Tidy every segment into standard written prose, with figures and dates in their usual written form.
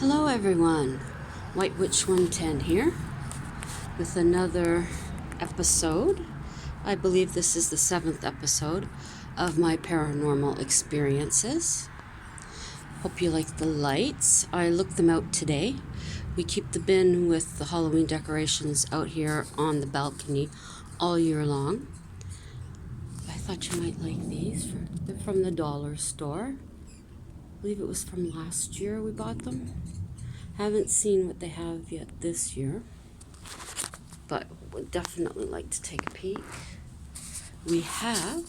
Hello everyone, White Witch 110 here with another episode. I believe this is the 7th episode of my paranormal experiences. Hope you like the lights. I looked them out today. We keep the bin with the Halloween decorations out here on the balcony all year long. I thought you might like these. They're from the dollar store. I believe it was from last year we bought them. Haven't seen what they have yet this year, but would definitely like to take a peek. We have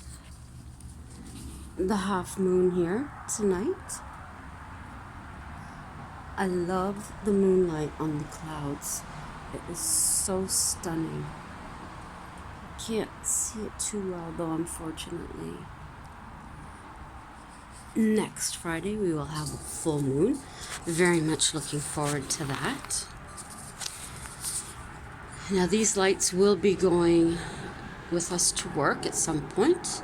the half moon here tonight. I love the moonlight on the clouds. It is so stunning. Can't see it too well though, unfortunately. Next Friday we will have a full moon. Very much looking forward to that. Now these lights will be going with us to work at some point,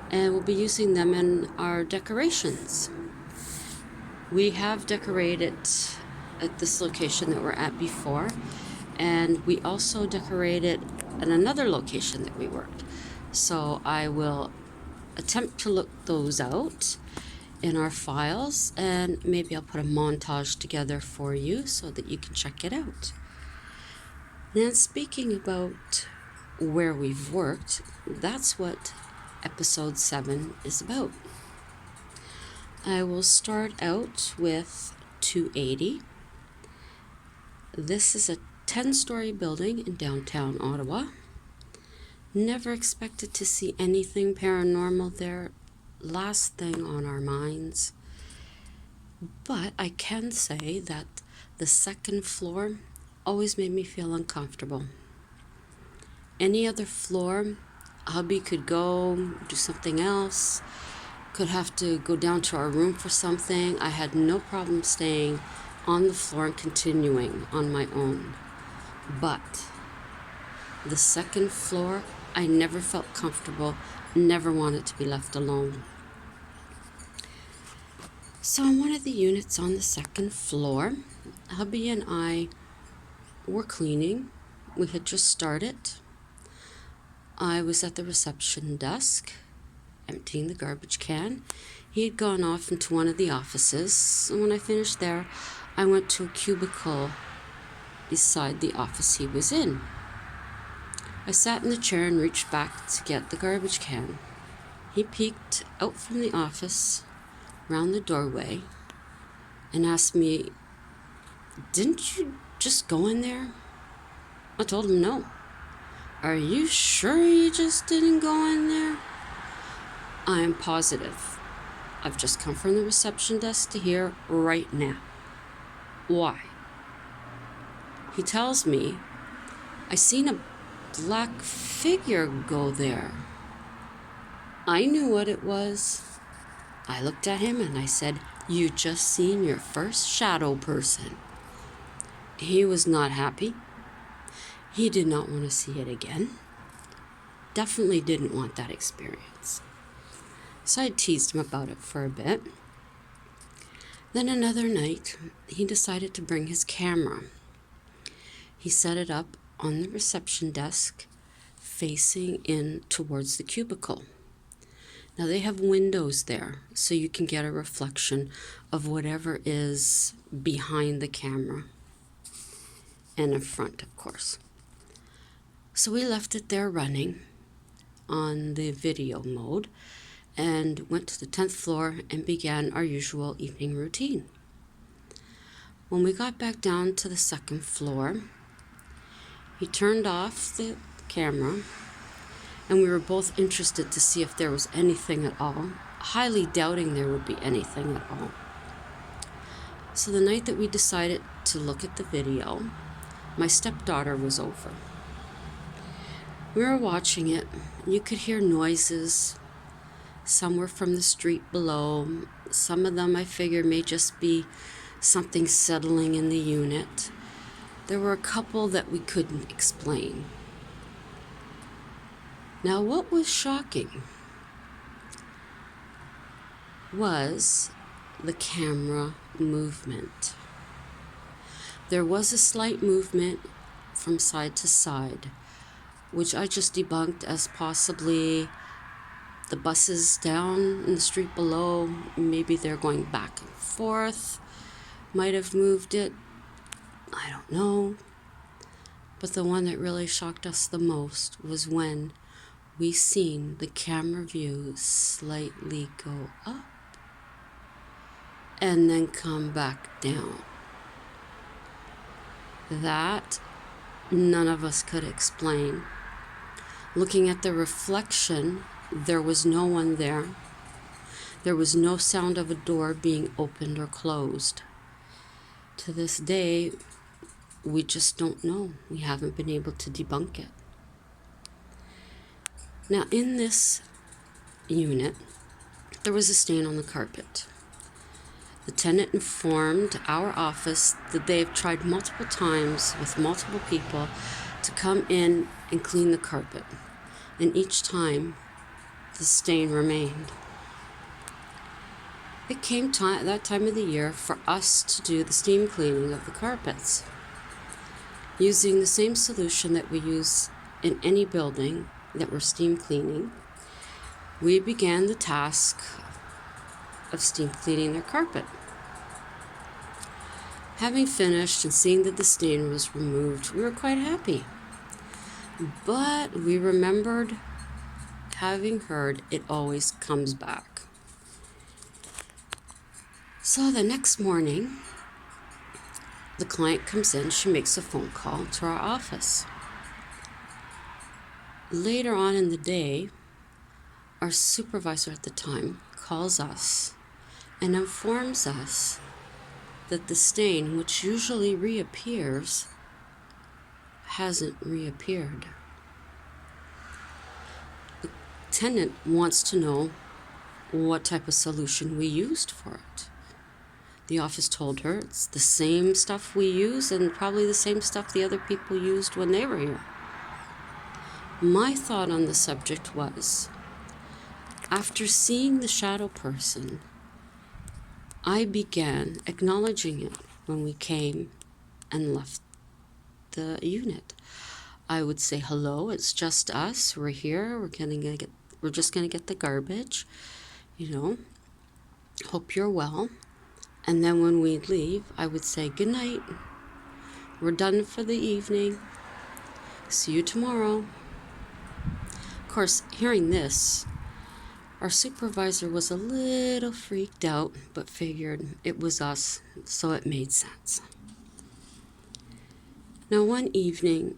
and we'll be using them in our decorations. We have decorated at this location that we're at before, and we also decorated at another location that we worked. So I will attempt to look those out in our files, and maybe I'll put a montage together for you so that you can check it out. Now, speaking about where we've worked, that's what episode 7 is about. I will start out with 280. This is a 10-story building in downtown Ottawa. Never expected to see anything paranormal there. Last thing on our minds. But I can say that the second floor always made me feel uncomfortable. Any other floor, hubby could go do something else, could have to go down to our room for something. I had no problem staying on the floor and continuing on my own. But the second floor, I never felt comfortable, never wanted to be left alone. So in one of the units on the second floor, hubby and I were cleaning. We had just started. I was at the reception desk, emptying the garbage can. He had gone off into one of the offices, and when I finished there, I went to a cubicle beside the office he was in. I sat in the chair and reached back to get the garbage can. He peeked out from the office, round the doorway, and asked me, "Didn't you just go in there?" I told him no. "Are you sure you just didn't go in there?" "I am positive. I've just come from the reception desk to here right now." "Why?" He tells me, "I seen a black figure go there." I knew what it was. I looked at him and I said, "You just seen your first shadow person." He was not happy. He did not want to see it again. Definitely didn't want that experience. So I teased him about it for a bit. Then another night, he decided to bring his camera. He set it up on the reception desk, facing in towards the cubicle. Now they have windows there, so you can get a reflection of whatever is behind the camera and in front, of course. So we left it there running on the video mode and went to the 10th floor and began our usual evening routine. When we got back down to the second floor, he turned off the camera, and we were both interested to see if there was anything at all, highly doubting there would be anything at all. So the night that we decided to look at the video, my stepdaughter was over. We were watching it. You could hear noises. Some were from the street below. Some of them I figure may just be something settling in the unit. There were a couple that we couldn't explain. Now, what was shocking was the camera movement. There was a slight movement from side to side, which I just debunked as possibly the buses down in the street below. Maybe they're going back and forth, might have moved it. I don't know. But the one that really shocked us the most was when we seen the camera view slightly go up and then come back down. That none of us could explain. Looking at the reflection, there was no one there. There was no sound of a door being opened or closed. To this day, we just don't know. We haven't been able to debunk it. Now, in this unit, there was a stain on the carpet. The tenant informed our office that they have tried multiple times with multiple people to come in and clean the carpet, and each time the stain remained. It came that time of the year for us to do the steam cleaning of the carpets. Using the same solution that we use in any building that we're steam cleaning, we began the task of steam cleaning their carpet. Having finished and seeing that the stain was removed, we were quite happy. But we remembered having heard it always comes back. So the next morning, the client comes in, she makes a phone call to our office. Later on in the day, our supervisor at the time calls us and informs us that the stain, which usually reappears, hasn't reappeared. The tenant wants to know what type of solution we used for it. The office told her it's the same stuff we use and probably the same stuff the other people used when they were here. My thought on the subject was, after seeing the shadow person, I began acknowledging it when we came and left the unit. I would say, hello, it's just us, we're here, we're just gonna get the garbage, hope you're well. And then when we'd leave, I would say, good night, we're done for the evening, see you tomorrow. Of course, hearing this, our supervisor was a little freaked out, but figured it was us, so it made sense. Now, one evening,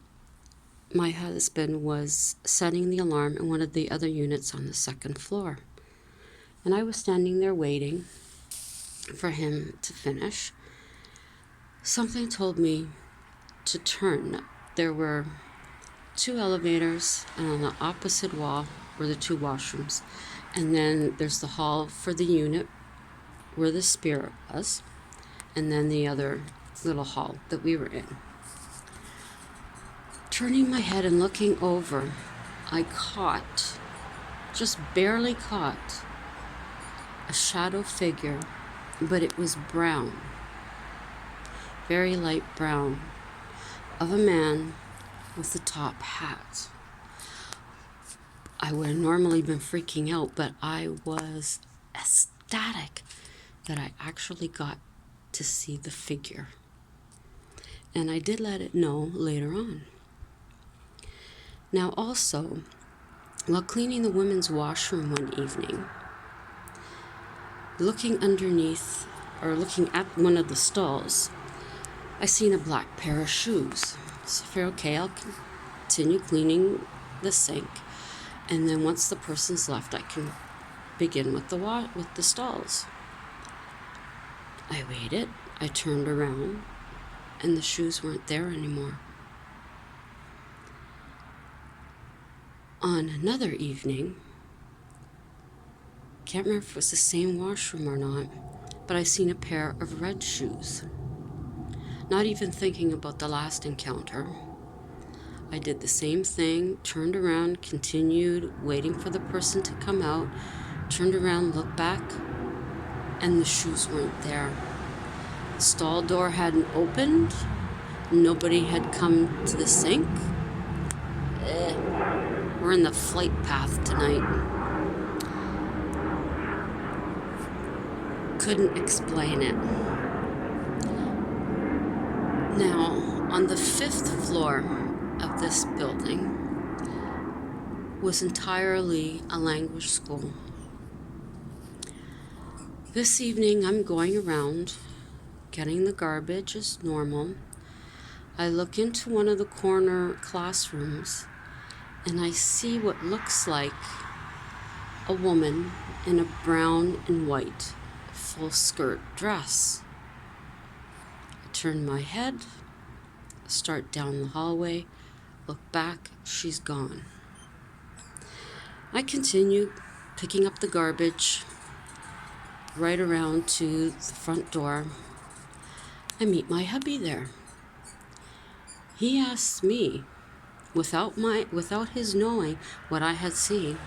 my husband was setting the alarm in one of the other units on the second floor, and I was standing there waiting for him to finish. Something told me to turn. There were 2 elevators, and on the opposite wall were the 2 washrooms. And then there's the hall for the unit where the spirit was, and then the other little hall that we were in. Turning my head and looking over, I just barely caught, a shadow figure, but it was brown, very light brown, of a man with a top hat. I would have normally been freaking out, but I was ecstatic that I actually got to see the figure. And I did let it know later on. Now also, while cleaning the women's washroom one evening, looking underneath or looking at one of the stalls, I seen a black pair of shoes. So I figured, okay, I'll continue cleaning the sink, and then once the person's left, I can begin with the stalls. I waited, I turned around, and the shoes weren't there anymore. On another evening, can't remember if it was the same washroom or not, but I seen a pair of red shoes. Not even thinking about the last encounter, I did the same thing, turned around, continued waiting for the person to come out, turned around, looked back, and the shoes weren't there. The stall door hadn't opened, Nobody had come to the sink. We're in the flight path tonight. Couldn't explain it. Now, on the 5th floor of this building was entirely a language school. This evening, I'm going around getting the garbage as normal. I look into one of the corner classrooms and I see what looks like a woman in a brown and white full skirt dress. I turn my head, start down the hallway, look back, she's gone. I continue picking up the garbage right around to the front door. I meet my hubby there. He asks me, without his knowing what I had seen,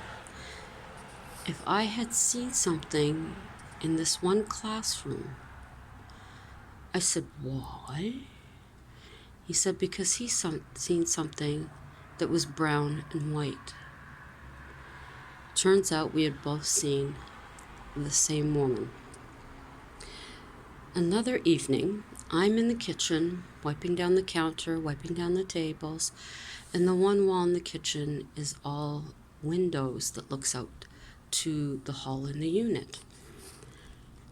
if I had seen something in this one classroom. I said, what? He said, because he's seen something that was brown and white. Turns out we had both seen the same woman. Another evening, I'm in the kitchen, wiping down the counter, wiping down the tables, and the one wall in the kitchen is all windows that looks out to the hall in the unit.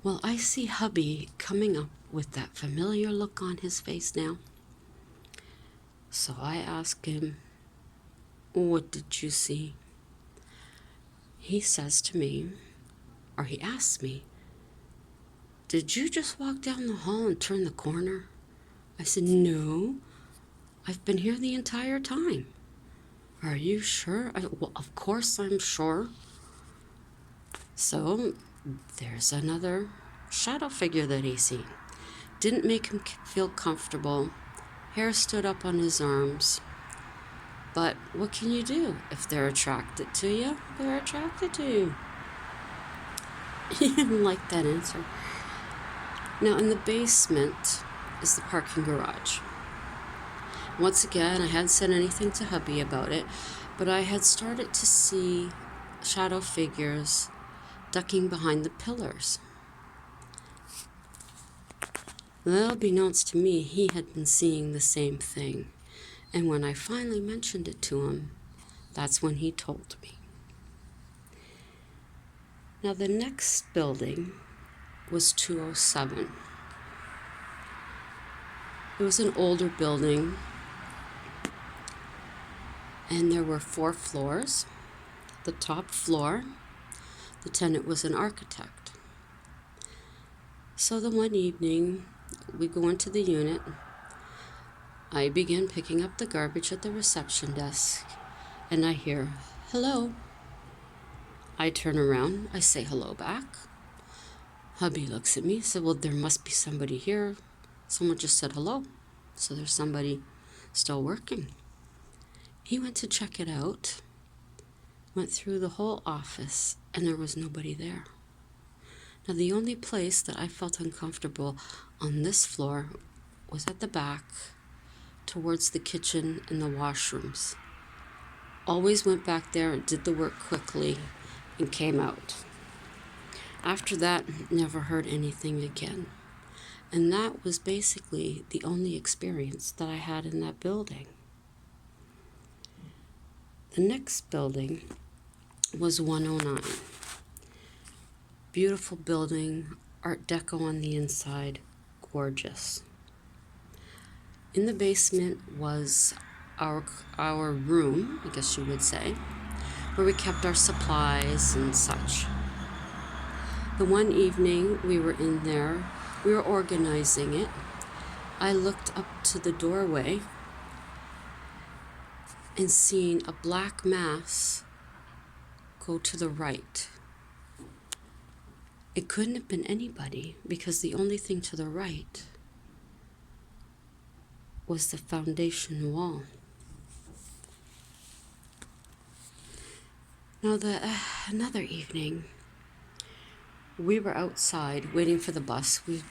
Well, I see hubby coming up with that familiar look on his face now. So I ask him, what did you see? He says to me, or he asks me, did you just walk down the hall and turn the corner? I said, no, I've been here the entire time. Are you sure? Well, of course I'm sure. So there's another shadow figure that he seen. Didn't make him feel comfortable. Hair stood up on his arms. But what can you do? If they're attracted to you, they're attracted to you. He didn't like that answer. Now, in the basement is the parking garage. Once again, I hadn't said anything to hubby about it, but I had started to see shadow figures ducking behind the pillars. That'll be known to me, he had been seeing the same thing. And when I finally mentioned it to him, that's when he told me. Now, the next building was 207. It was an older building, and there were 4 floors. The top floor, the tenant was an architect. So the one evening, we go into the unit. I begin picking up the garbage at the reception desk, and I hear, hello. I turn around, I say hello back. Hubby looks at me, said, well, there must be somebody here. Someone just said hello, so there's somebody still working. He went to check it out, went through the whole office, and there was nobody there. Now, the only place that I felt uncomfortable on this floor was at the back, towards the kitchen and the washrooms. Always went back there and did the work quickly and came out. After that, never heard anything again. And that was basically the only experience that I had in that building. The next building was 109. Beautiful building, Art Deco on the inside, gorgeous. In the basement was our room, I guess you would say, where we kept our supplies and such. The one evening we were in there, we were organizing it. I looked up to the doorway and seen a black mass go to the right. It couldn't have been anybody because the only thing to the right was the foundation wall. Now, another evening, we were outside waiting for the bus. We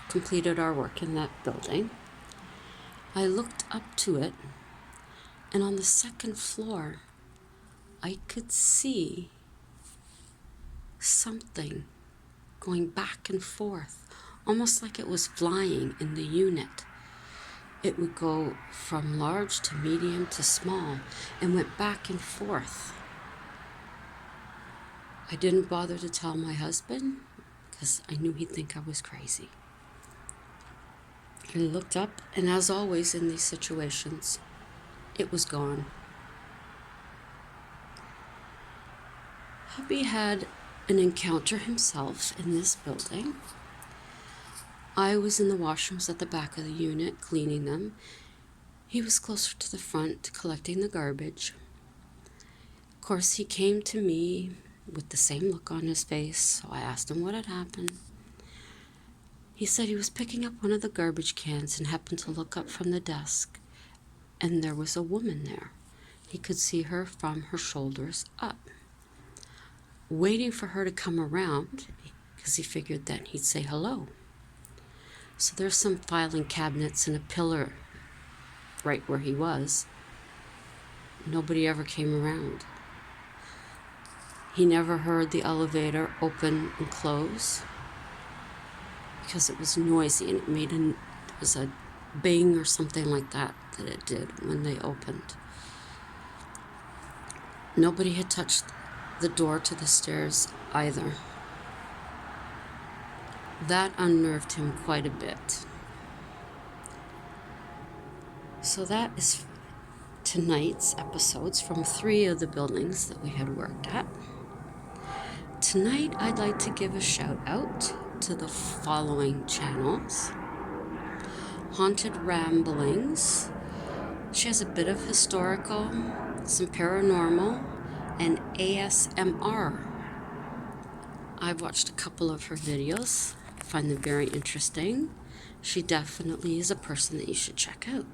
completed our work in that building. I looked up to it, and on the second floor, I could see something going back and forth, almost like it was flying in the unit. It would go from large to medium to small and went back and forth. I didn't bother to tell my husband because I knew he'd think I was crazy. I looked up, and as always in these situations, it was gone. Hubby had an encounter himself in this building. I was in the washrooms at the back of the unit cleaning them. He was closer to the front collecting the garbage. Of course, he came to me with the same look on his face, so I asked him what had happened. He said he was picking up one of the garbage cans and happened to look up from the desk, and there was a woman there. He could see her from her shoulders up, waiting for her to come around because he figured that he'd say hello. So there's some filing cabinets and a pillar right where he was. Nobody ever came around. He never heard the elevator open and close because it was noisy and it was a bang or something like that it did when they opened. Nobody had touched the door to the stairs either. That unnerved him quite a bit. So that is tonight's episodes from 3 of the buildings that we had worked at. Tonight, I'd like to give a shout out to the following channels. Haunted Ramblings. She has a bit of historical, some paranormal, and ASMR. I've watched a couple of her videos. I find them very interesting. She definitely is a person that you should check out.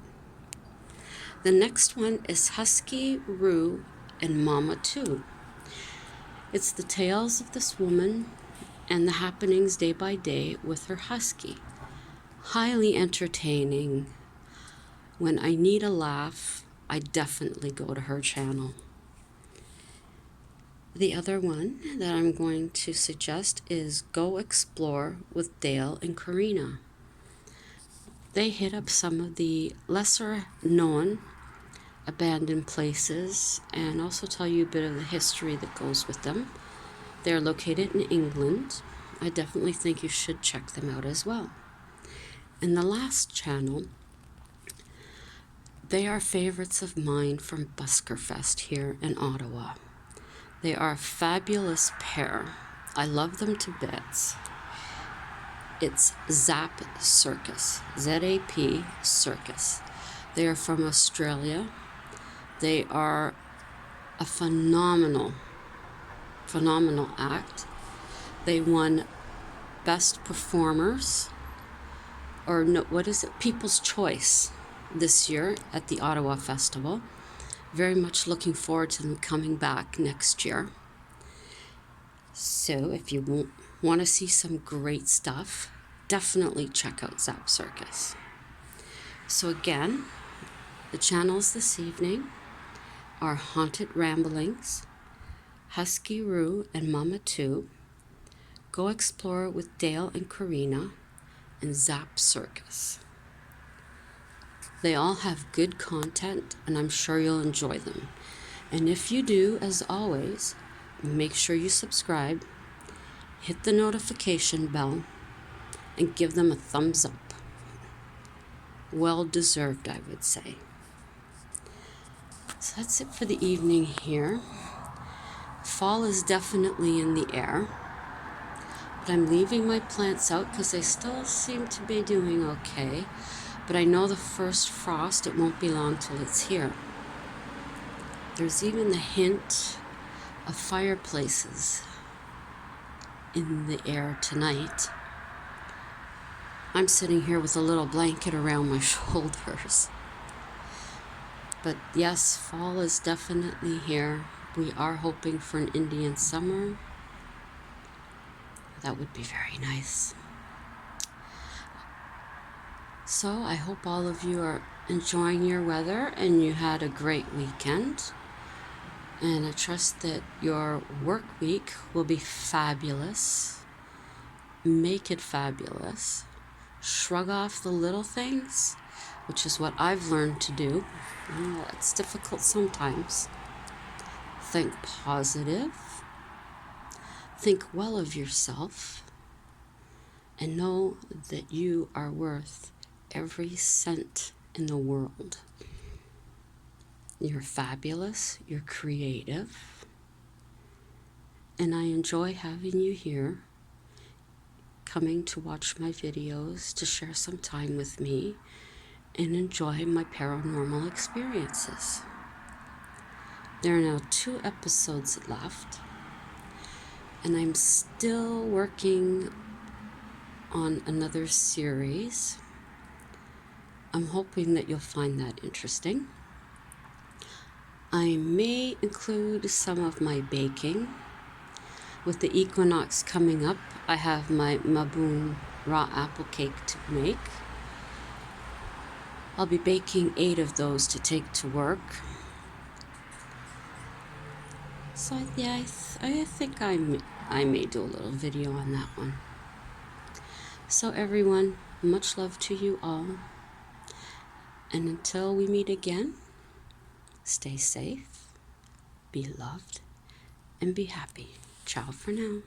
The next one is Husky, Roo, and Mama 2. It's the tales of this woman and the happenings day by day with her husky. Highly entertaining. When I need a laugh, I definitely go to her channel. The other one that I'm going to suggest is Go Explore with Dale and Karina. They hit up some of the lesser known abandoned places and also tell you a bit of the history that goes with them. They're located in England. I definitely think you should check them out as well. And the last channel, they are favorites of mine from Buskerfest here in Ottawa. They are a fabulous pair. I love them to bits. It's Zap Circus, Z-A-P Circus. They are from Australia. They are a phenomenal act. They won Best Performers, or no, what is it? People's Choice this year at the Ottawa Festival. Very much looking forward to them coming back next year. So if you want to see some great stuff, definitely check out Zap Circus. So again, the channels this evening are Haunted Ramblings, Husky Roo and Mama 2, Go Explore with Dale and Karina, and Zap Circus. They all have good content, and I'm sure you'll enjoy them. And if you do, as always, make sure you subscribe, hit the notification bell, and give them a thumbs up. Well deserved, I would say. So that's it for the evening here. Fall is definitely in the air, but I'm leaving my plants out because they still seem to be doing okay. But I know the first frost, it won't be long till it's here. There's even the hint of fireplaces in the air tonight. I'm sitting here with a little blanket around my shoulders. But yes, fall is definitely here. We are hoping for an Indian summer. That would be very nice. So I hope all of you are enjoying your weather and you had a great weekend. And I trust that your work week will be fabulous. Make it fabulous. Shrug off the little things, which is what I've learned to do. I know it's difficult sometimes. Think positive. Think well of yourself. And know that you are worth every cent in the world. You're fabulous. You're creative. And I enjoy having you here, coming to watch my videos, to share some time with me, and enjoy my paranormal experiences. There are now 2 episodes left, and I'm still working on another series. I'm hoping that you'll find that interesting. I may include some of my baking. With the equinox coming up, I have my maboon raw apple cake to make. I'll be baking 8 of those to take to work. So yeah, I think I may do a little video on that one. So everyone, much love to you all. And until we meet again, stay safe, be loved, and be happy. Ciao for now.